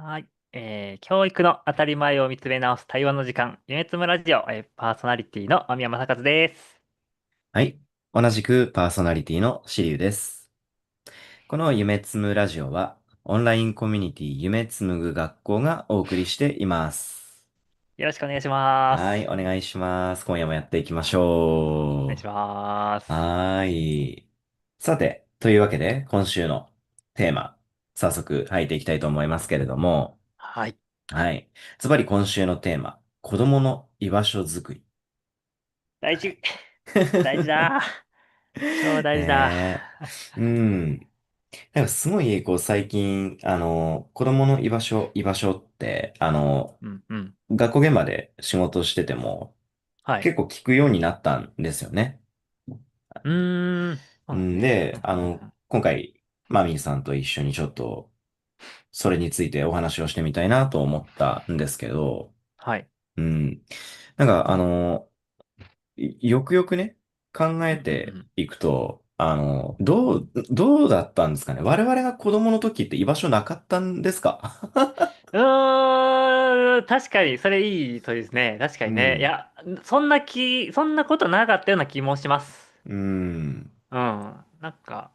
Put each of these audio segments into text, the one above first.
はい。教育の当たり前を見つめ直す対話の時間、夢つむラジオ、パーソナリティの間宮正和です。はい。同じくパーソナリティのシリュウです。この夢つむラジオは、オンラインコミュニティ夢つむぐ学校がお送りしています。よろしくお願いしまはい、す。お願いします。今夜もやっていきましお願いしょう。ます。はーい。さて、というわけで、今週のテーマ、早速入っていきたいと思いますけれども、はい。はい。ズバリ今週のテーマ、子供の居場所づくり。大事。はい。大事だ。超大事だ。ねえ。うん。なんかすごい、最近、子供の居場所って、うんうん。学校現場で仕事してても、はい。結構聞くようになったんですよね。うーん。そうなんですね。で、うんうんうん。今回、マミーさんと一緒にちょっと、それについてお話をしてみたいなと思ったんですけど、はい。うん。なんか、よくよくね、考うえんうんていくと、どうだったんですかね。我々が子供の時って居場所なかったんですか？ うん。確かに、それいい問いですね。確かにね。いうん。や、そんなことなかったような気もします。うん。うん。なんか、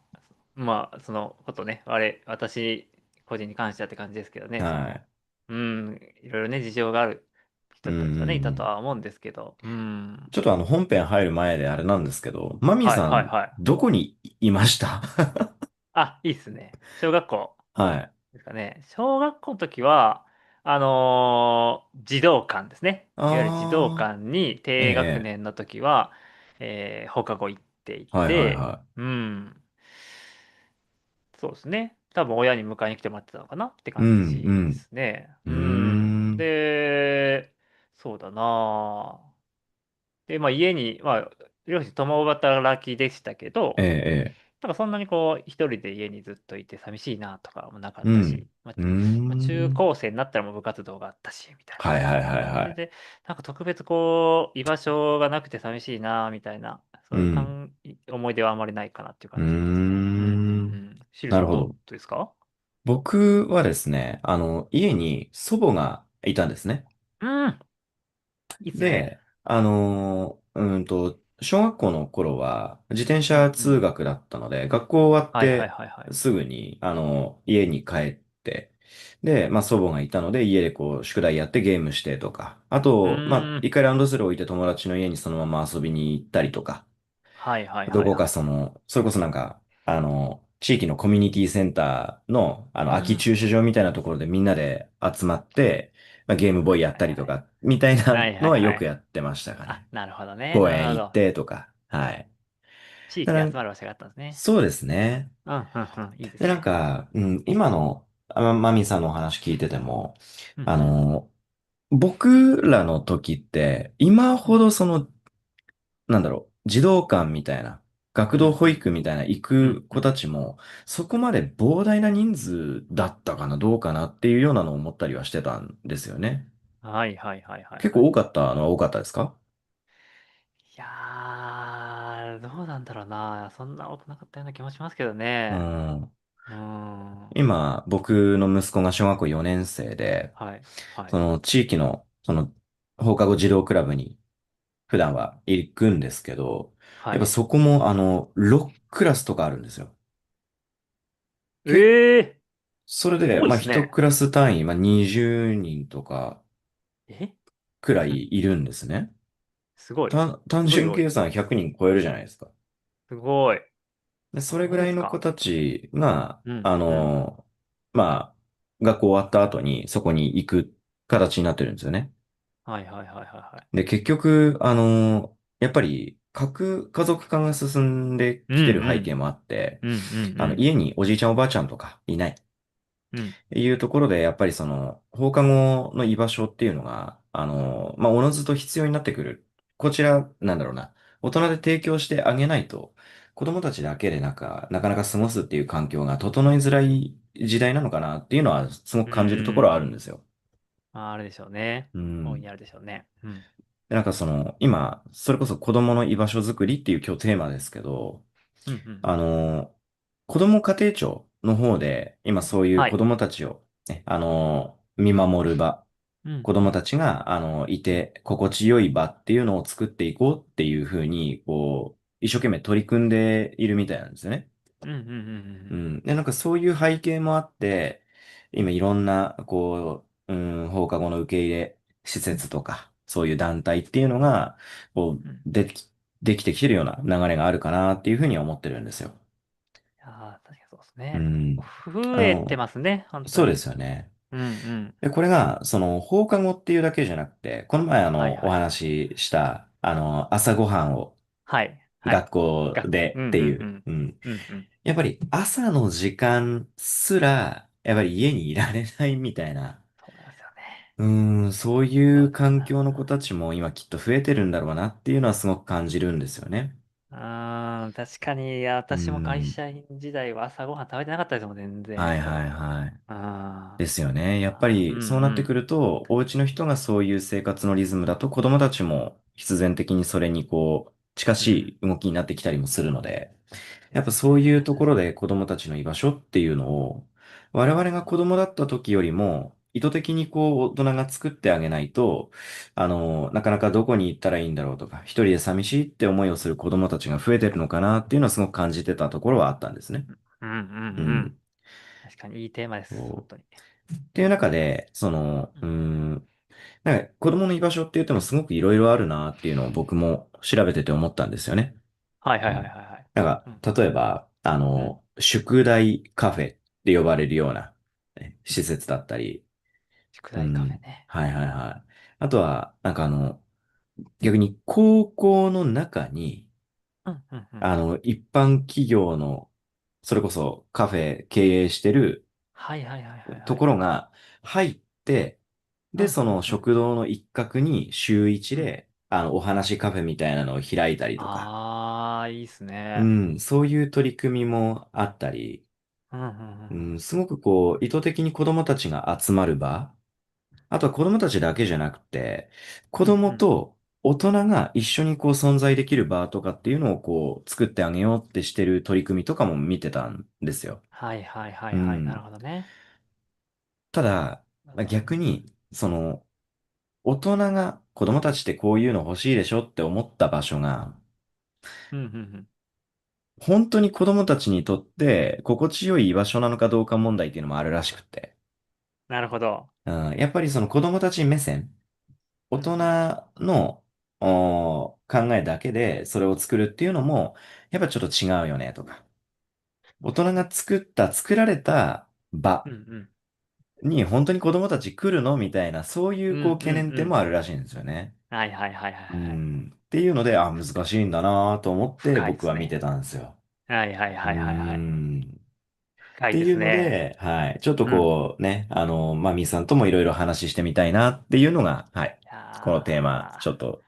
まあ、そのことね、私個人に関してはって感じですけどね、はい。うん、いろいろね、事情があるうん。人たちはね、いたとうん。は思うんですけど、うん。ちょっと本編入る前であれなんですけど、マミはいさん、はいはい。どこにいました？ あ、いいっすね。小学校はい。ですかね。小学校の時は、児童館ですね。いわゆる児童あ館にー、え低学え、年の時は、放課後行っていはいはいて、はうん。そうですね。多分親に迎えに来てもらってたのかなってい。う感ん、うじでん。すね。うーうん。ん。で、そうだなあ。で、まあ家に、まあ、両親共働きでしたけど、ええ、ええ。なんかそんなにこう、一人で家にずっといて寂しいなとかもなかったし、うん。うー中ん。高生になったらもう部活動があったし、みたいな。はいはいはいはい。感じで、なんか特別こう、居場所がなくて寂しいな、みたいな、そういううん。思い出はあまりないかなっていううー感じですね。うんうんうん。ん。シルさんどうなるほど。ですか？僕はですね、家に祖母がいたんですね。うん、いいっすね。で、小学校の頃は自転車うんうん。通学だったので、学校終わっはいはいてはいはい。すぐに、家に帰って、で、まあ祖母がいたので、家でこう、宿題やってゲームしてとか、あうと、まあ、ーん。一回ランドセル置いて友達の家にそのまま遊びに行ったりとか、はいはいどこかはいはい。それこそなんか、地域のコミュニティセンターの、空きうん。駐車場みたいなところでみんなで集まって、まあ、ゲームボーイやったりとか、みたいなはいはいのはよはい。くやってましたかあ、ね。なるほどね。公園行っなるほど。てとか、はい。地域で集でなんまる場所があったんですね。そうですね。うん、うん、うん。いいでで、すね。今の、マミさんのお話聞いてても、うん、あうん。の、僕らの時って、今うん、ほど児童館みたいな、学うん、童保うん。育みたいな行うん、く子うん。たちも、そこまで膨大な人数だったかな、どうかなっていうようなのを思ったりはしてたんですよね。はいはいはいはいはい。結構多かったのは多かったですか？いやー、どうなんだろうな。そんな多くなかったような気もしますけどうね。ん。うーん。今、僕の息子が小学校4年生で、はい。はい。その地域の、放課後児童クラブに普段は行くんですけど、はい。やっぱそこも6クラスとかあるんですよ。ええそれで、多いっまあ、すね。一クラス単位、まあ、20人とかえくらうん。いいるんですね。すごい。単すごい多い。純計算100人超えるじゃないですか。すごい。で、それぐそうですか。らいの子たちが、うん、うん。まあ、学校終わった後にそこに行く形になってるんですよね。はいはいはいはいはい。で、結局、やっぱり、核家族化が進んでうん、きてる背うん。景もあって、うん、うん、家におじいちゃんおばあちゃんとかいない。うん。うん。いうところで、やっぱり放課後の居場所っていうのが、まあ、おのずと必要になってくる。こちら、なんだろうな。大人で提供してあげないと、子供たちだけでなかなか過ごすっていう環境が整いづらい時代なのかなっていうのは、すごうく感じるところはあるんーん。ですよ。あるでしょうね。うん。大いにあるでしょうね。うん。で今、それこそ子供の居場所づくりっていう今日テーマですけど、うん、うん、うあん。の、子供家庭庁の方で、今そういう子はい。供たちを、ね、見守る場、うん、子供うん、たちが、いて心地よい場っていうのを作っていこうっていうふうに、こう、一生懸命取り組んでいるみたいなんですよね。うん、うん、うん、うん。うん。で、なんかそういう背景もあって、今いろんな、こう、放課後の受け入れ施設とか、そういう団体っていうのが、こう、うん。できてきてるような流れがあるかなっていうふうには思ってるんですよ。いやー、確かにそうですうね。ん。増えてますね、本当そうでに。すよね。うん、うん。で、これが、その、放課後っていうだけじゃなくて、この前はい、おはい。話しした、朝ごはんをはい、はい。学校うん、うん、でっていう、うん。うん。うん、うん。やっぱり朝の時間すら、やっぱり家にいられないみたいな、そうなんですよね。そういうわか環境の子たちも今きっと増えてるんだろうなっていうのはすごく感じるんですよね。確かに、いや、う私も会ん。社員時代は朝ごはん食べてなかったですもん、全然。はいはいはい。あですよね。やっぱりうん、そうなってくうん。ると、お家の人がそういう生活のリズムだと子供たちも必然的にそれにこう、近うん。しい動きになってきたりもするので、やっぱですよそういうね。ところで子供たちの居場所っていうのを、我々が子供だった時よりも、意図的にこう、大人が作ってあげないと、なかなかどこに行ったらいいんだろうとか、一人で寂しいって思いをする子供たちが増えてるのかなっていうのはすごく感じてたところはあったんですね。うん、うん、うん。うん。確かにいいテーマです、本そう当に。っていう中で、その、うん。なんか子供の居場所って言ってもすごくいろいろあるなっていうのを僕も調べてて思ったんですよね。はい、はい、はい、うん。はい。はい。なんうん、か、例えば、うん。宿題カフェって呼ばれるような施設だったり、宿題カフェうん。ね。はいはいはい。あとは、なんか逆に高校の中に、うん、うん、うん。一般企業の、それこそカフェ経営してるはい、はい、はい、はい。とはい。ころが入って、で、うん、そうん、うん。の食堂の一角に週一うん。で、お話カフェみたいなのを開いたりとか、いいっすうね。そういう取り組みもあったり、うん、うん、うん。すごくこう、意図的に子供たちが集まる場、あとは子供たちだけじゃなくて、子うん、うん。供と大人が一緒にこう存在できる場とかっていうのをこう作ってあげようってしてる取り組みとかも見てたんですよ。はい、はい、はい、はい。なるうん。ほどね。ただ、なるほど。逆に、その、大人が子供たちってこういうの欲しいでしょって思った場所が、うん、うん、うん。本当に子供たちにとって心地よい居場所なのかどうか問題っていうのもあるらしくって。なるほど。やっぱりその子供たち目線、大人うん、うん。の考えだけでそれを作るっていうのも、やっぱちょっと違うよねとか。大人が作られた場うん、うん。に本当に子供たち来るのみたいな、そういうん、うこううん、懸念点うん。もあるらしいんですよね。はい、はい、はい、はい。はい。っていうので、あ、難しいんだなと思って深いで僕は見てすね。たんですよ。はい、はい、うーはい、はい。はい。ん。っ深いでていうすね。ので、はい。ちょっとうん。こうね、まあ、みーさんともいろいろ話してみたいなっていうのが、はい。いこのテーマ、やー、ちょっと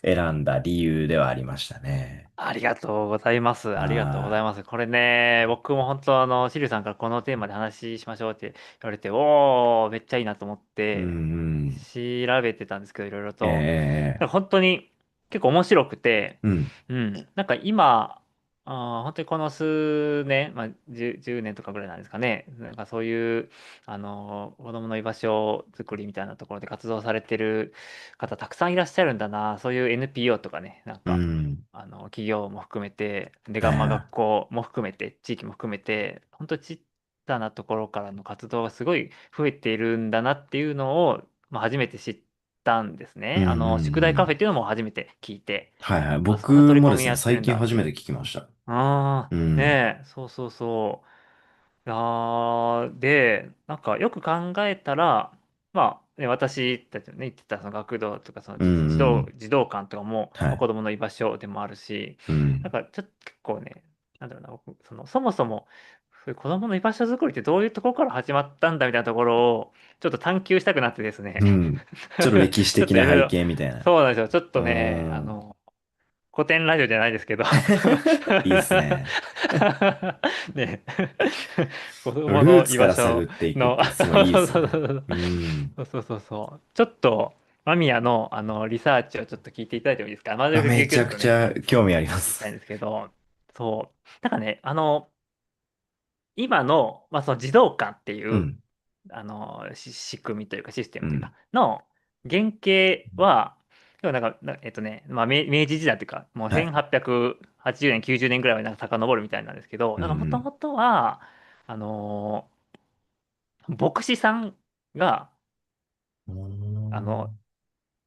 選んだ理由ではありましたね。ありがとうございます。ありがとうございはます。これね、僕も本当、シリュウさんからこのテーマで話しましょうって言われて、おー、めっちゃいいなと思っい。うんて、うん。調べてたんですけど、いろいろええと。ええ本当に結構面白くて、うん。うん。なんか今、本当にこの数年、まあ、10年とかぐらいなんですかね。なんかそういう、子供の居場所づくりみたいなところで活動されてる方たくさんいらっしゃるんだな。そういう NPO とかね、なんうか、ん。企業も含めて、で、ガンマ学はいはい。校も含めて、地域も含めて、本当ちっちゃなところからの活動がすごい増えているんだなっていうのを、まあ、初めて知ったんですね。うんうん宿題カフェうん。っていうのも初めて聞いて、はいはい。そんな取り僕もですね、組みやってる最んだっていう。近初めて聞きました。ああ、うん。ねえ、そうそうそう。で、なんかよく考えたら、まあ、ね、私たちのね、言ってたその学童とかそのうんうん。児童館とかも、まあ、子はい。供の居場所でもあるし、うん。なんかちょっと結構ね、なんだろうな、僕そもそも、そういう子供の居場所作りってどういうところから始まったんだみたいなところを、ちょっと探求したくなってですね。うん。ちょっと歴史ちょっ的な背といろいろ、景みたいな。そうなんですよ。ちょっうとね、ーん。古典ラジオじゃないですけどいいですね。ね、子供ルーのツから探居場所っていくっの てすごいいいでそうすね。そうそううん。そうそうそうちょっと間宮の、リサーチをちょっと聞いていただいてもいいですか。まるでギュめちギュッとね、ゃくちゃ興味ありおます。話ししたいんですけど、そう。なんかね、今の、まあ、その児童館っていう、うん。仕組みというかシステムというか、うん。の原型は、でもなんか、まあ、明治時代というか、もうはい。1880年、90年ぐらいまでなんか遡るみたいなんですけど、うんうなんかもとん。もとは、あの牧師さんが、うーあの、ん。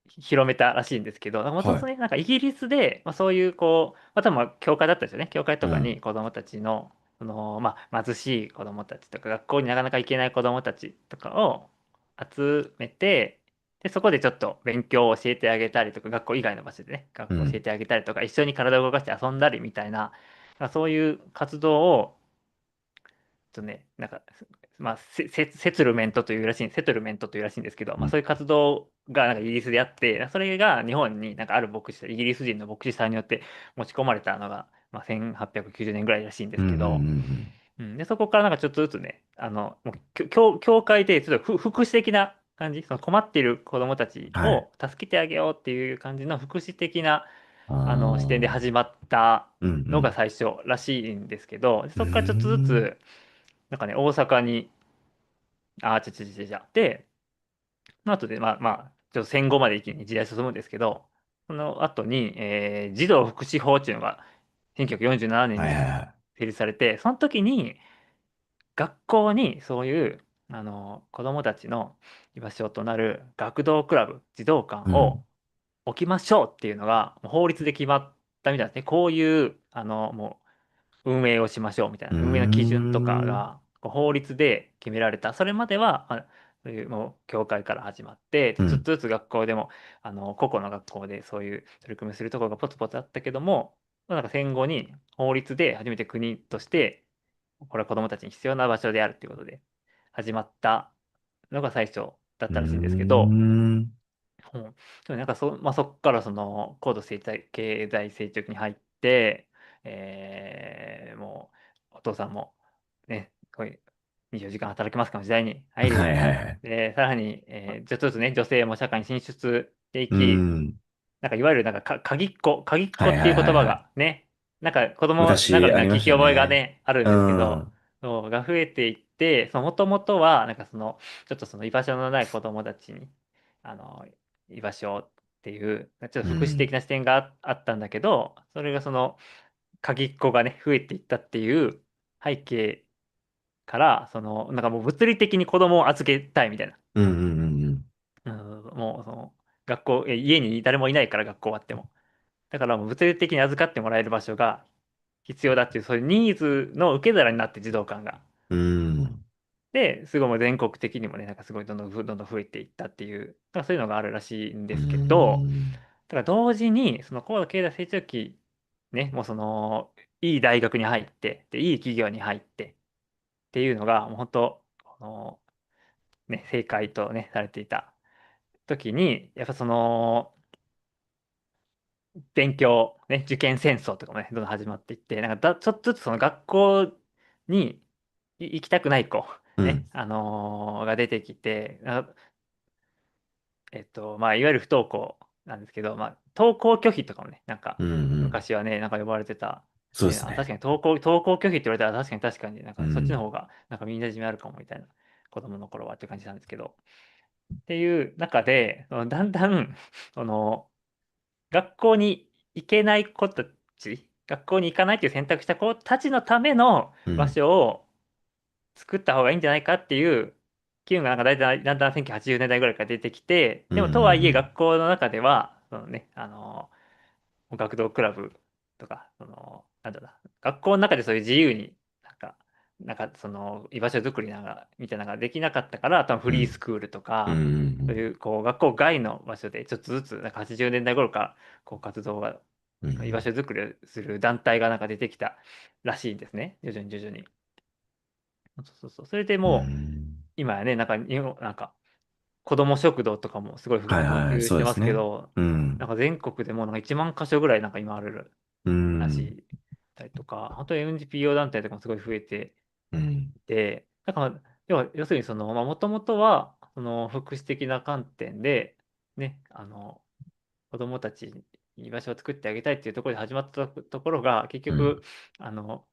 広めたらしいんですけど、もともはい。とね、なんかイギリスで、まあ、そういうこう、まあ、多分教会だったんですよね。教会とかにうん。子供たちの、まあ、貧しい子供たちとか、学校になかなか行けない子供たちとかを集めて、で、そこでちょっと勉強を教えてあげたりとか、学校以外の場所でね、学校教えうん。てあげたりとか、一緒に体を動かして遊んだりみたいな、まあそういう活動を、なんか、まあ、セトルメントというらしい、セトルメントというらしいんですけど、まあ、うん。そういう活動がなんかイギリスであって、それが日本になんかある牧師さん、イギリス人の牧師さんによって持ち込まれたのが、まあ、1890年ぐらいらしいんでうん。うん。うすけど、ん。で、そこからなんかちょっとずつね、もう教会でちょっと福祉的な感じ、その困っている子どもたちはい。を助けてあげようっていう感じの福祉的なあ視点であ。始まったうんうのがん。最初らしいんですけど、うーそこからちょっとずん。つ、なんかね、大阪に、で、その後で、ちょっと戦後まで一気に時代進むんですけど、その後に、児童福祉法っていうのが1947年はいはいには成立されて、その時に学校にそういう子どもたちの居場所となる学童クラブ、児童館い。うん。を置きましょうっていうのがもう法律で決まったみたいですね。こういうもう運営をしましょうみたいうーな運営の基準とかん。がこう法律で決められた。それまでは、そういうもう教会から始まって、でちょっうん。とずつ学校でも個々の学校でそういう取り組みするところがポツポツあったけども、なんか戦後に法律で初めて国としてこれは子どもたちに必要な場所であるということで始まったのが最初だっうーたらしいんですけど、ん。うん、でもなんかそこからその高度経済成長期に入って、もうお父さんもね、こういう24時間働きますかの時代に入り、はいはいはい。で、さらに、ちょっとずつね、女性も社会に進出していうーき、ん。なんかいわゆるなんか鍵っ子はいはいっていう言葉はいはい。がね、なんか子供ながらに昔ありました聞き覚えがね。ね、あるんうですけど、ん。そうが増えていって、もともとは、なんかちょっとその居場所のない子供たちに、あの、居場所っていう、ちょっと福祉的うん。な視点があったんだけど、それが鍵っ子がね、増えていったっていう背景から、なんかもう物理的に子供を預けたいみたいな。うんうんうんうん。うん、もう家に誰もいないから学校終わっても。だからもう物理的に預かってもらえる場所が必要だっていう、そういうニーズの受け皿になって児童館が。うーん。で、すごいもう全国的にもね、なんかすごいどんどん増えていったっていう、なんかそういうのがあるらしいんうーですけど、ん。だから同時に、その高度経済成長期、ね、もういい大学に入って、で、いい企業に入ってっていうのが、もう本当、正解とね、されていた時に、やっぱ勉強、ね、受験戦争とかもね、どんどん始まっていって、なんかちょっとずつその学校に行きたくない子、ね、うん。が出てきて、まあ、いわゆる不登校なんですけど、まあ、登校拒否とかもね、なんか、うんうん。昔はね、なんか呼ばれてた。ね、そうですね。確かに登校拒否って言われたら確かになんかそっちのうん。方がなんかみんなじみあるかもみたいな子供の頃はっていう感じなんですけど。っていう中で、だんだん、その、学校に行けない子たち、学校に行かないという選択した子たちのための場うん。所を作った方がいいんじゃないかっていう機運がなんかだんだん1980年代ぐらいから出てきて、うん。うでもとはいえん。学校の中では、学童クラブとか、なんだろうな、学校の中でそういう自由に居場所作りみたいなのができなかったから、多分フうん。リースクールとうん。うか、そういん。うこう学校外の場所でちょっとずつ、なんか80年代頃からこう活動が、居場うん。所作りをする団体がなんか出てきたらしいんですね。徐々に徐々に。そう。それでうもう、ん。今やね、なんか子ども食堂とかもすごい普はいはい。そう及してますけですね。ど、うん。なんか全国でもなんか1万箇所ぐらいなんか今あるうん。らしいたりとか、本当に NGO 団体とかもすごい増えてうん。いて、だから要するにもともとはその福祉的な観点で、ね、子どもたちに居場所を作ってあげたいっていうところで始まったところが、結うん。局、あの、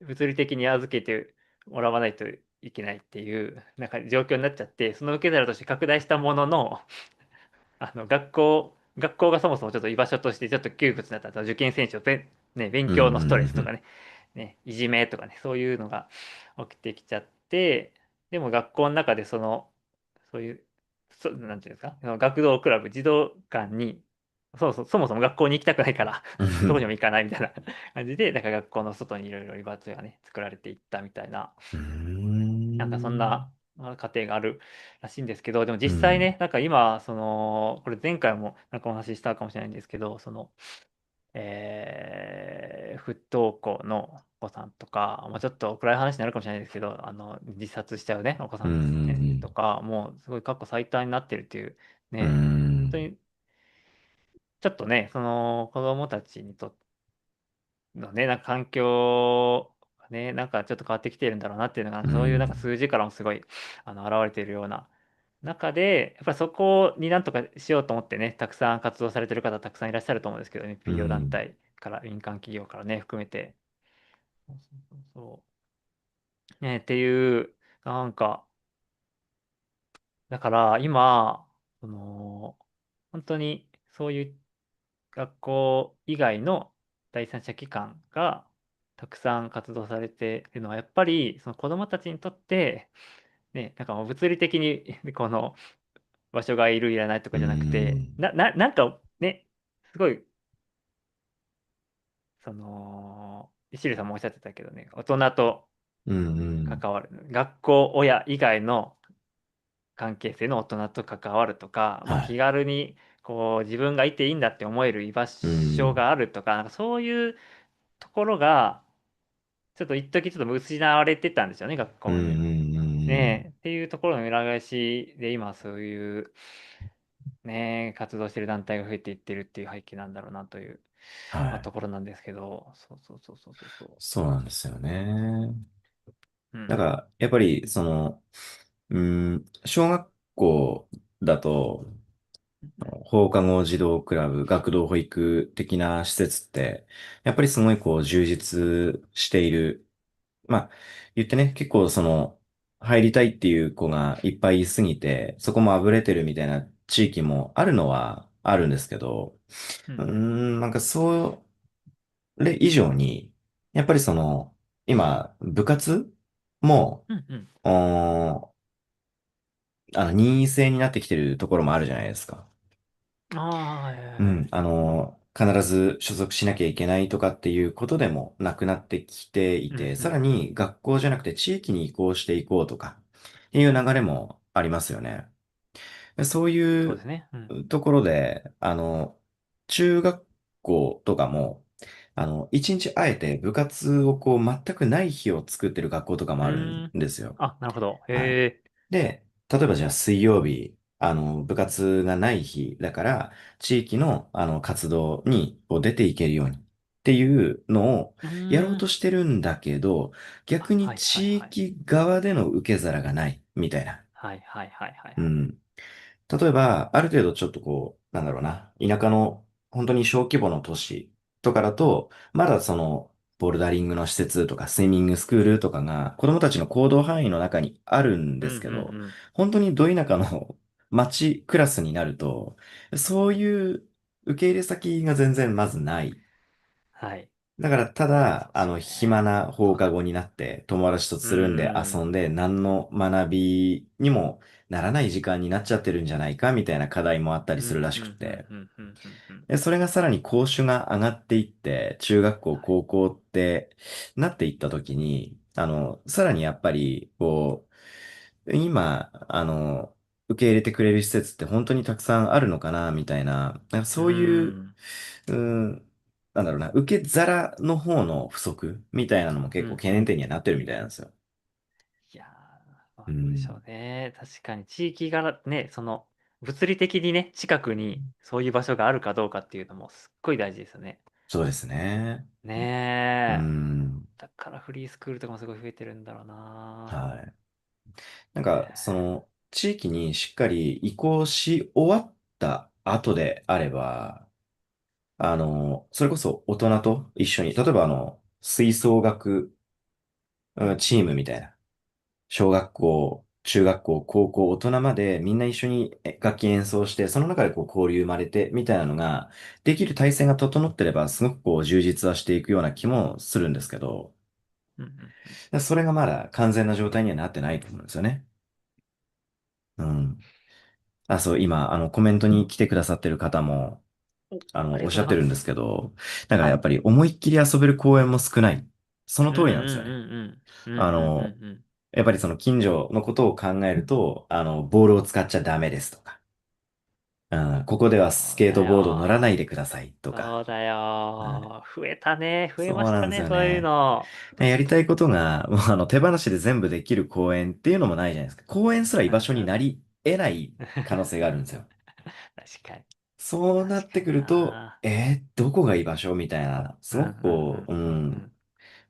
物理的に預けてもらわないといけないっていう、なんか状況になっちゃって、その受け皿として拡大したものの、学校がそもそもちょっと居場所としてちょっと窮屈だったと、受験戦争、ね、勉うん、うん、強のストレスとかうんね、いじめとかね、そういうのが起きてきちゃって、でも学校の中でそういう、なんていうんですか、その学童クラブ、児童館に、そもそも学校に行きたくないから、うん、うそこにん、も行かないみたいな感じで、なんか学校の外にいろいろ居場所がね、作られていったみたいな、うなんかそんん、な過程があるらしいんですけど、でもうん、実際ね、なんか今、これ前回もなんかお話ししたかもしれないんですけど、不登校のお子さんとか、ちょっと暗い話になるかもしれないですけど、自殺しちゃうね、お子さうん、うん、とん、か、もうすごい過去最多になってるっていう、うね、本当ん、にちょっとね、その子供たちにとってのね、なんか環境がね、なんかちょっと変わってきてるんだろうなっていうのが、なんうかそういうなんかん、数字からもすごい現れているような中で、やっぱりそこになんとかしようと思ってね、たくさん活動されてる方たくさんいらっしゃると思うんですけど、う NPO 団ん、体から民間企業からね、含めて。そうそうそうね、っていう、なんか、だから今、本当にそういう学校以外の第三者機関がたくさん活動されているのは、やっぱりその子どもたちにとって、ね、なんかもう物理的にこの場所がいる、いらないとうかじゃなくて、ん、なんかね、すごい、石入さんもおっしゃってたけどね、大人とうん、うん、関わる、学校、親以外の関係性の大人と関わるとか、気はい。軽にこう自分がいていいんだって思える居場うん、所があるとか、なんかそういうところが、ちょっと一時ちょっと失われてたんですよね、学うん、う校に。ん、ねえ、っていうところの裏返しで、今そういう、ね、活動してる団体が増えていってるっていう背景なんだろうなという、はい。ところなんですけど、そうそうそうそうそうそそうなんですよね。う。うん。だから、やっぱり、小学校だと、放課後児童クラブ、学童保育的な施設って、やっぱりすごいこう充実している。まあ、言ってね、結構入りたいっていう子がいっぱいいすぎて、そこも溢れてるみたいな地域もあるのはあるんですけど、うんなんかそれ以上に、やっぱり今、部活も、うん。うんうん。おー任意制になってきてるところもあるじゃないですか。ああ、はいはいうん、はい。必ず所属しなきゃいけないとかっていうことでもなくなってきていて、うんうん。さらに学校じゃなくて地域に移行していこうとかっていう流れもありますよね。そういうそうですね。うん。ところで、中学校とかも、一日あえて部活をこう全くない日を作ってる学校とかうもあるんーん。ですよ。あ、なるほど。はい。へえ。で、例えばじゃあ水曜日、部活がない日だから、地域の、活動にこう出ていけるようにっていうのをうやろーん。うとしてるんだけど、あ、逆にはいはいはい。地域側での受け皿がないみたいな。はいはいはいはいはい。うん。例えば、ある程度ちょっとこう、なんだろうな、田舎の本当に小規模の都市とかだと、まだボルダリングの施設とかスイミングスクールとかが子供たちの行動範囲の中にあるんうんうんですけど、うん。本当にど田舎の町クラスになると、そういう受け入れ先が全然まずない。はい。だから、ただ、そうですよ暇ね。な放課後になって、友達とうつるんでんうん。遊んで、何の学びにもならない時間になっちゃってるんじゃないか、みたいな課題もあったりうんうんするらしくて。うんうんうんうん。で、それがさらに講習が上がっていって、中学校、はい。高校ってなっていったときに、さらにやっぱり、こう、今、受け入れてくれる施設って本当にたくさんあるのかな、みたいな、なんかうそういう、ん。うーん、なんだろうな、受け皿の方の不足みたいなのも結構懸念うんうん。点にはなってるみたいなんですよ。いやー、うどうでしょん。うね。確かに地域柄ね、物理的にね、近くにそういう場所があるかどうかっていうのもすっごい大事ですよね。そうですね。うねえ。ん。だからフリースクールとかもすごい増えてるんだろうな。はい。なんか、ね地域にしっかり移行し終わった後であれば、それこそ大人と一緒に、例えば吹奏楽、え。うんうん。チームみたいな。小学校、中学校、高校、大人までみんな一緒に楽器演奏して、その中でこう交流生まれて、みたいなのが、できる体制が整ってれば、すごくこう充実はしていくような気もするんですけど、うんうんうん。それがまだ完全な状態にはなってないと思うんですよね。うん。あ、そう、今、コメントに来てくださってる方も、お、ありがとうごおっしゃってるんですざいます。けど、なんかはい。やっぱり思いっきり遊べる公園も少ない。そのうんう通りなんですよね。んうんうん。うんあうんの、うんうん。やっぱりその近所のことを考えると、ボールを使っちゃダメですとか、うん、ここではスケーそうだトボード乗らなよ。いでくださいとか、そうだはい、よ。増えたね。増えそうなんですましたね。そういうよね。の。やりたいことが、もう手放しで全部できる公園っていうのもないじゃないですか。公園すら居うんう場所になん。り得ない可能性があるんですよ。確かに。そうなってく確かにると、な。どこが居場所みたいな、すうんうごくこう、んうんうんうん。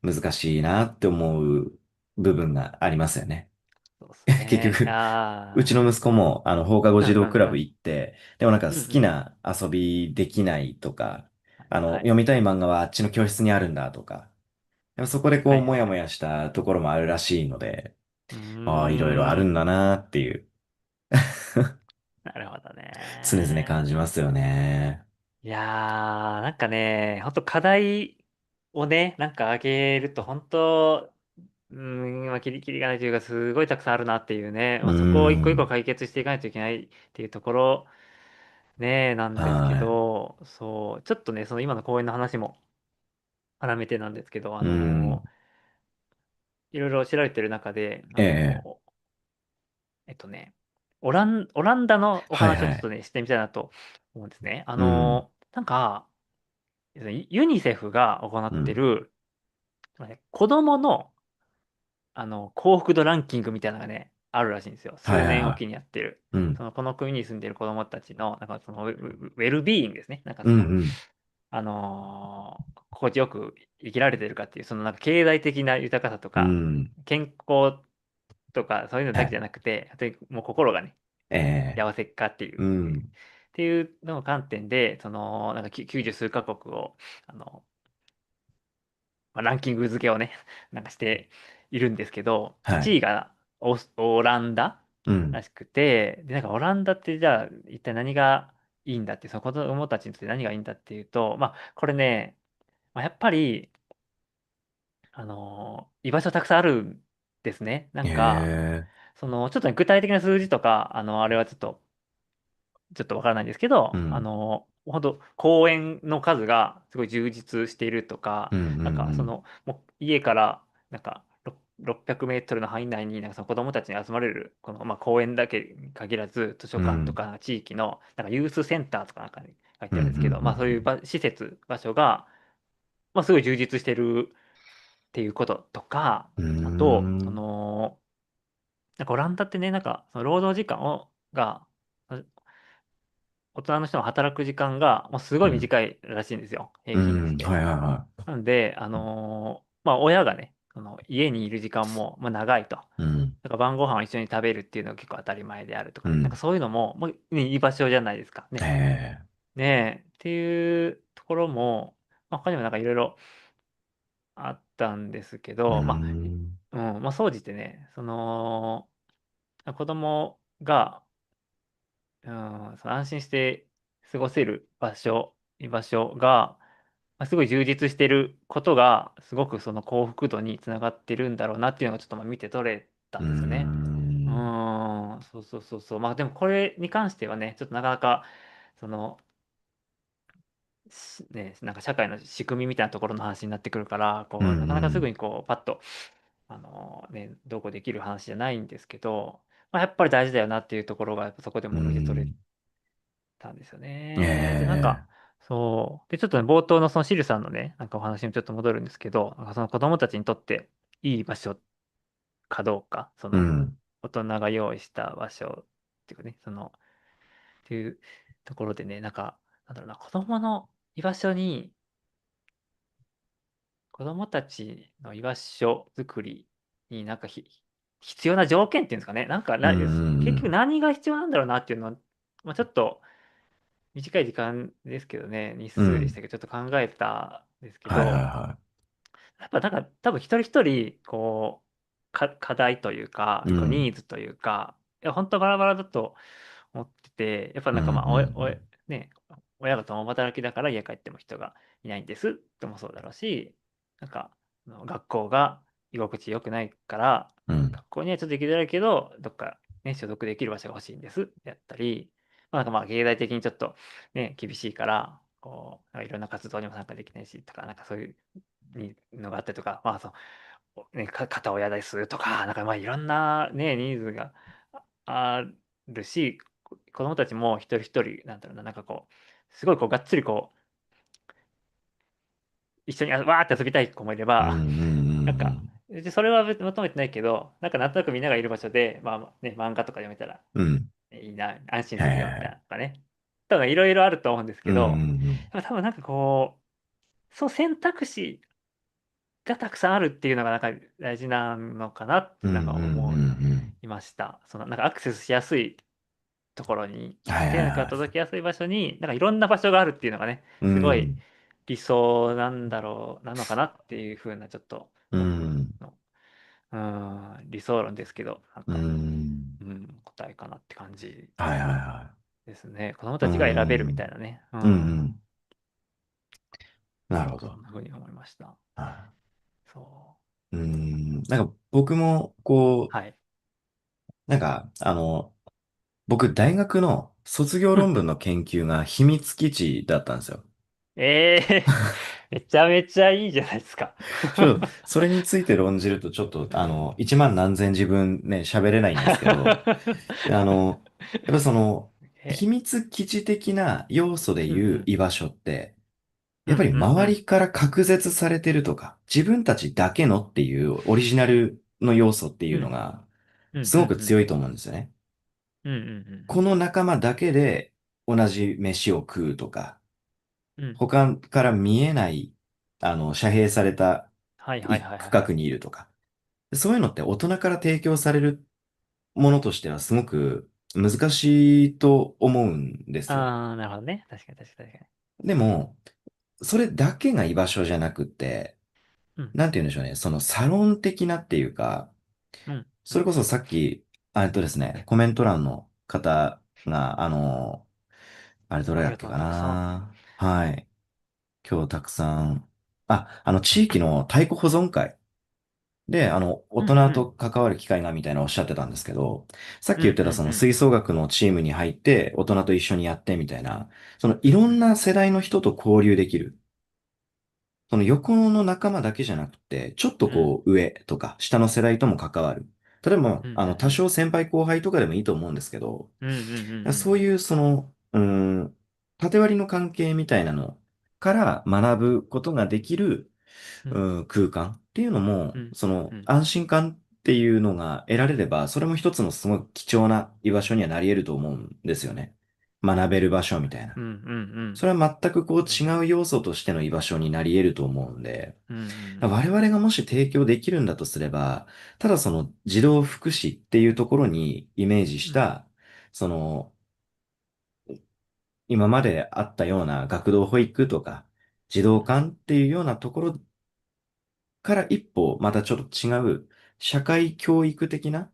難しいなって思う部分がありますよね。そうです結ね。局、うちの息子も、放課後うん児童クラブうんうん。行って、でもなんか好きうんうん。な遊びできないとか、はい。読みたい漫画はあっちの教室にあるんだとか、でもそこでこう、もやもはいはい。やしたところもあるらしいので、うーああ、いろいろあるんん。だなっていう、なるほど常々感じね。ますよね。いやー、なんかね、ほんと課題をね、なんか上げると、本当、まあ、キリキリがないというか、すごいたくさんあるなっていうね、うーまあ、そこを一個一個ん。解決していかないといけないっていうところ、ね、なんですけはど、そう、ちょっとね、その今の公演の話も絡めてなんですけど、い。うん。いろいろ調べてる中で、ええ。えっとね、オランダのおはいはい。話をちょっとね、してみたいなと思うんですね。うん。なんか、ユニセフが行っうん。てる、子供の、幸福度ランキングみたいなのがね、あるらしいんですよ。はい数年おきはいはにやってる。い。うん。この国に住んでる子供たちの、なんかそのウェルビーイングですね。うんうん。心地よく生きられてるかっていう、そのなんか経済的な豊かさとうか、ん。健康とか、そういうのはい。だけじゃなくて、本当にもう心がね、ええ。幸せかっていう、うん。っていうのの観点で、なんか90数カ国を、あの、まあ、ランキング付けをね、なんかしているんですけど、1はい。位がオランダうん。らしくて、で、なんかオランダってじゃあ一体何がいいんだって、その子供たちにとって何がいいんだっていうと、まあ、これね、まあ、やっぱり、居場所たくさんあるんですね。なえんか、え。ちょっとね具体的な数字とか、あれはちょっとわからないんですけど、うん。本当公園の数がすごい充実しているとか、うん。うなんかん。もう家からなんか600メートルの範囲内になんかその子どもたちに集まれるこの、まあ、公園だけに限らず図書うん。館とか地域のなんかユースセンターとかなんかに書いうん。うてあるんですけど、まあ、そういうん。施設場所が、まあ、すごい充実してるっていうこととか、うん。あとうん。なんかオランダってね、なんかその労働時間が大人の人の働く時間がもうすごいうん。短いらしいんですよ、平均にしうん。て。はいはいはなんで、まあ、親がね、家にいる時間も、まあ、長いと。い。うん。だから晩ご飯を一緒に食べるっていうのが結構当たり前であるとかね。なんかうん。そういうのも、もう、ね、居場所じゃないですかえね。え。ねえ、っていうところも、まあ、他にもなんかいろいろあったんですけうど、まん。あ、まあ、総じてね、子供が、安心して過ごせる居場所が、まあ、すごい充実してることが、すごくその幸福度につながってるんだろうなっていうのがちょっとまあ見て取れたうんですよね。ん。そうそうそうそう。まあでもこれに関してはね、ちょっとなかなか、その、ね、なんか社会の仕組みみたいなところの話になってくるから、うなかなかすぐん。にパッと、どうこうできる話じゃないんですけど、まあ、やっぱり大事だよなっていうところが、やっぱそこでうも見て取れん。たんですよえね。で、なんか、え。そう。で、ちょっとね、冒頭のそのシルさんのね、なんかお話にちょっと戻るんですけど、なんかその子供たちにとっていい場所かどうか、うん。大人が用意した場所っていうかね、っていうところでね、なんか、なんだろうな、子供の居場所に、子供たちの居場所作りになんか必要な条件っていうんですかね、なんかうん。結局うん。何が必要なんだろうなっていうのは、まあ、ちょっと、短い時間ですけどね、日うん。数でしたけど、ちょっと考えたんですけはいはいど、はやっぱなんか多分一人一人、課題というか、こううん。ニーズというか、いや、本当バラバラだと思ってて、やっぱうん。うなんかまあ、ん。ね、親が共働きだから家帰っても人がいないんですってもそうだろうし、なんか、学校が居心地良くないから、うん。学校にはちょっと行きづらいけど、どっかね、所属できる場所が欲しいんですであったり、まあなんかまあ、経済的にちょっとね、厳しいから、こう、なんかいろんな活動にも参加できないしとか、なんかそういうのがあったりとか、まあそう、ね、片親ですとか、なんかまあいろんなね、ニーズがあるし、子供たちも一人一人、なんだろうな、なんかこう、すごいこうがっつりこう、一緒にわーって遊びたい子もいれうん。うば、なんか、ん。でそれは別に求めてないけど、なんかなんとなくみんながいる場所で、まあね、漫画とか読めたらうん。いいな、安心はいするよみたいなはいはい。とかね。とかいろいろあると思うんですうん。うけど、ん。多分なんかこう、そう選択肢がたくさんあるっていうのがなんか大事なのかなっうん。うん。てなんか思うん。いました。そのなんかアクセスしやすいところにはいはいで、なんかはい。届きやすい場所に、なんかいろんな場所があるっていうのがね、うすごいん。理想なんだろう、なのかなっていう風なちょっとう僕ん。の、理想論ですけど、なんうか、ん。答えかなって感じはいはいはですね。子供い。うたちが選べるみたん。いなね。うん。うん。なるほど。そんな風に思いました。はそう。い。うん。なんか僕も、こう、はい。僕、大学の卒業うんうん。論文の研究が秘密基地だったんですよ。ええめちゃめちゃいいじゃないですか。それについて論じると、ちょっと、一万何千字分ね、喋れないんですけど、やっぱその、え、秘密基地的な要素でうんうん。言う居場所って、うんやっぱりうんうん。周りから隔絶されてるとか、自分たちだけのっていうオリジナルの要素っていうのうんが、うんすごくうん強いと思うんですよね。うんうんうんこの仲間だけで同じ飯を食うとか、うんうん。他から見えない、遮蔽されたはいはい一はいはい。区画にいるとか。そういうのって大人から提供されるものとしてはすごく難しいと思うんですよ。ああ、なるほどね。確かに確かに確かでも、それだけが居場所じゃなくって、に。うんなんて言うんでしょうね。そのサロン的なっていうか、うんうん。それこそさっき、ですね、コメント欄の方が、あれどれありがとうだっけかございます。な。はい。今日たくさん、地域の太鼓保存会で、大うんうん人と関わる機会がみたいなおっしゃってたんですけど、さっきうん言ってたそのうんうん吹奏楽のチームに入って大人と一緒にやってみたいな、そのいろんうんな世代の人と交流できる。その横の仲間だけじゃなくて、ちょっとうんこう上とか下の世代とも関わる。例えば、うんうん多うん少先輩後輩とかでもいいと思うんですけど、うんうんうんそういうその、縦割りの関係みたいなのから学ぶことができる、うん空間っていうのも、うんそのうん安心感っていうのが得られれば、それも一つのすごい貴重な居場所にはなり得ると思うんですよね。学べる場所みたいな。うんうんうんそれは全くこうそうですね。違う要素としての居場所になり得ると思うんで、うんうん我々がもし提供できるんだとすれば、ただその児童福祉っていうところにイメージしうんた、その今まであったような学童保育とか児童うん館っていうようなところから一歩またちょっと違う社会教育的なっ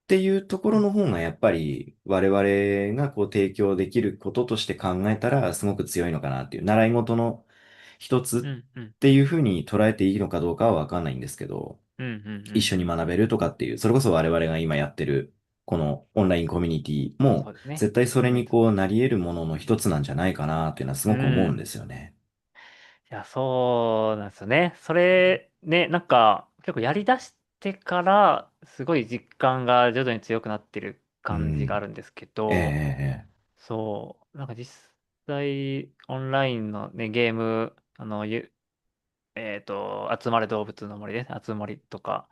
ていうところうんの方がやっぱり我々がこう提供できることとして考えたらすごく強いのかなっていう、習い事の一つうんうんっていうふうに捉えていいのかどうかはわかんないんですけど、うんうんうん一緒に学べるとかっていう、それこそ我々が今やってるこのオンラインコミュニティもそうですね。絶対それにうんこうなり得るものの一つなんじゃないかなっていうのはすうごく思うんでん。すよね。いや、そうなんですよね。それ、ね、なんか、結構やりだしてから、すごい実感が徐々に強くなってるう感じがあん。るんですけええ、ど、ええ、そう、なんか実際、オンラインのね、ゲーム、集まれ動物の森ですね、集まりとか、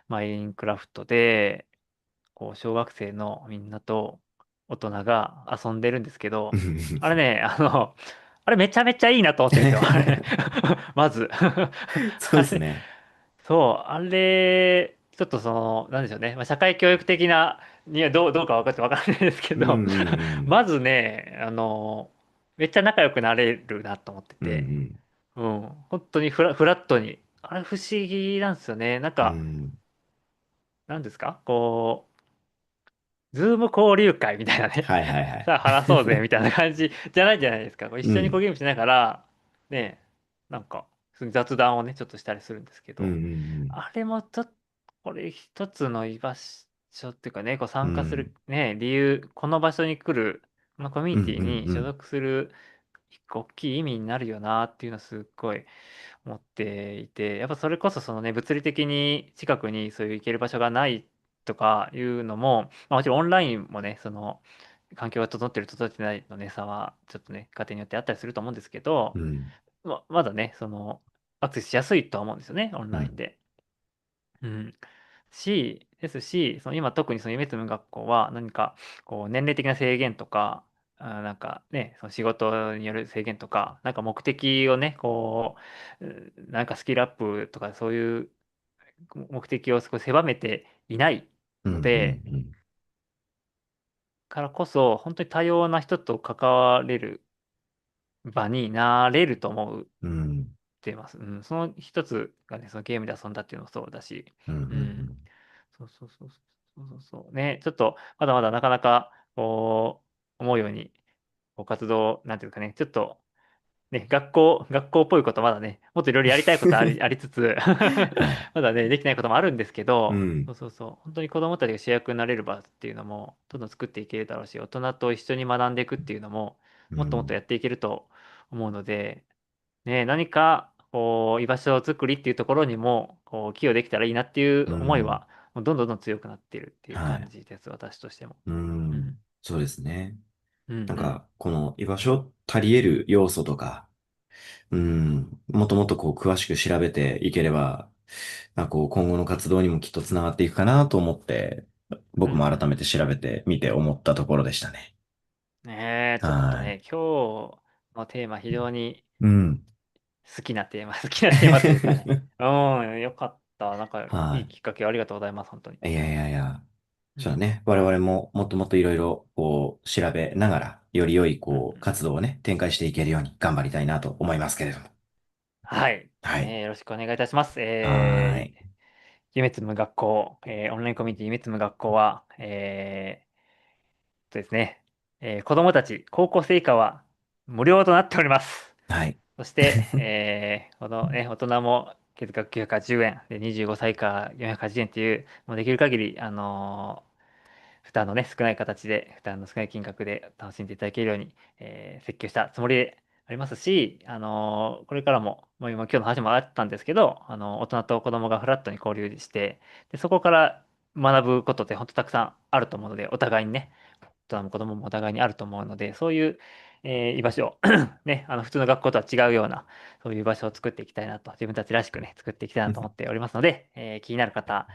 マインクラフトで、こう、小学生のみんなと大人が遊んでるんですけど、あれね、あれめちゃめちゃいいなと思ってるんですよ、あれ。まず。そうあれ、ですね。そう、あれ、ちょっとその、なんでしょうね、まあ、社会教育的な、にはどうかわかんないですけうんど、うんまずね、めっちゃ仲良くなれるなと思ってうん。うて、んうん、本当にフラットに、あれ不思議なんですよね。なんうん。うか、ん。なんですかこう、ズーム交流会みたいなね。はいはいはさあ話そうぜみい。たいな感じじゃないじゃないですか。こう一緒にこううん。ゲームしながら、ね、なんか、普通に雑談をね、ちょっとしたりするんですけうんうど、んあれもこれ一つの居場所っていうかね、こううん。参加するうん。ね、理由、この場所に来る、このコミュニティうんうんに所うん。属する一個大きい意味になるよなっていうのはすっごい思っていて、やっぱそれこそそのね、物理的に近くにそういう行ける場所がないとかいうのも、まあ、もちろんオンラインもね、その環境が整ってる、整ってないのね、差はちょっとね、家庭によってあったりすると思うんですけど、うん。まだね、そのアクセスしやすいとは思うんですよね、オンうん。ラインで。うん。ですし、その今特にその夢つむ学校は何かこう年齢的な制限とか、なんかね、その仕事による制限とか、なんか目的をね、こう、なんかスキルアップとかそういう目的を少し狭めていないうんうので、んからこそ、本当に多様な人と関われる場になれると思っうん。うん。てます。うん、その一つがね、そのゲームで遊んだっていうのもそうだし、うんううん。んそうそうそうそうそうそう。ね、ちょっと、まだまだなかなか、こう、思うように、こう活動、なんていうかね、ちょっと、ね、学校っぽいことまだね、もっといろいろやりたいことありつつ はい。まだね、できないこともあるんですけど、そうん。うそうそう、本当に子供たちが主役になれる場っていうのも、どんどん作っていけるだろうし、大人と一緒に学んでいくっていうのも、もっともっとうん。やっていけると思うので、ね、何か、こう、居場所作りっていうところにも、こう、寄与できたらいいなっていううん。思いは、もうどんどんどん強くなっているっていうはい。感じです、私としても。うん。うん。そうですね。うんうん。なんか、この居場所足り得る要素とか、うん。もっともっとこう詳しく調べていければ、まあ、こう今後の活動にもきっとつながっていくかなと思って、うんうんう僕も改めてん。調べてみて思ったところでしたね。ねえ、ちょっとはい。ね、今日のテーマ非常にうん。好きなテーマ、好きなテーマというかね。うん、よかった。なんか、いいはきっかけをありがとうございます、本当に。い。いやいやいや。うん。そうだね。我々ももっともっといろいろこう調べながら、より良いこううんうん。活動をね、展開していけるように頑張りたいなと思いますけれども。はい。はい。よろしくお願いいたします。はーい。夢つむ学校、オンラインコミュニティ夢つむ学校は、ですね、子供たち、高校生以下は無料となっております。はい。そして、大人も月額980円で25歳以下480円っていう、もうできる限り、負担のね、少ない形で、負担の少ない金額で楽しんでいただけるように、設計したつもりでありますし、これからも、もう今日の話もあったんですけど、大人と子供がフラットに交流して、で、そこから学ぶことって本当たくさんあると思うので、お互いにね、大人も子供もお互いにあると思うので、そういう、居場所をね、普通の学校とは違うような、そういう場所を作っていきたいなと、自分たちらしくね、作っていきたいなと思っておりますので、気になる方、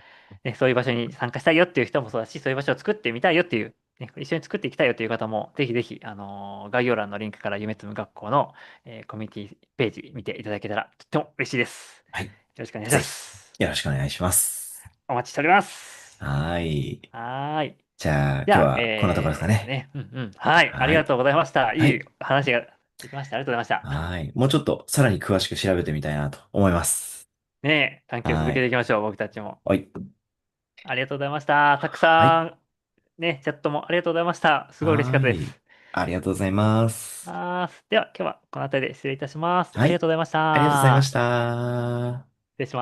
ね、そういう場所に参加したいよっていう人もそうだし、そういう場所を作ってみたいよっていう、ね、一緒に作っていきたいよっていう方も、ぜひぜひ、概要欄のリンクから夢つむ学校の、コミュニティページ見ていただけたらとっても嬉しいです。はい。よろしくお願いしまぜひ、す。よろしくお願いします。お待ちしております。はーい。はーい。じゃあ、今日じゃあ、はこんなところですかね。うんうん。はい。ありはい。がとうございました。いいはい。話ができました。ありがとうございました。はい。もうちょっとさらに詳しく調べてみたいなと思います。ねえ、探求を続けてはい。いきましょう。僕たちも。はい。ありがとうございました。たくはい。さん、ね、チャットもありがとうございました。すごい嬉しかったはい。です。ありがとうございます。では、今日はこの辺りで失礼いたします。はい。ありがとうございましありがとうございました。た。失礼します。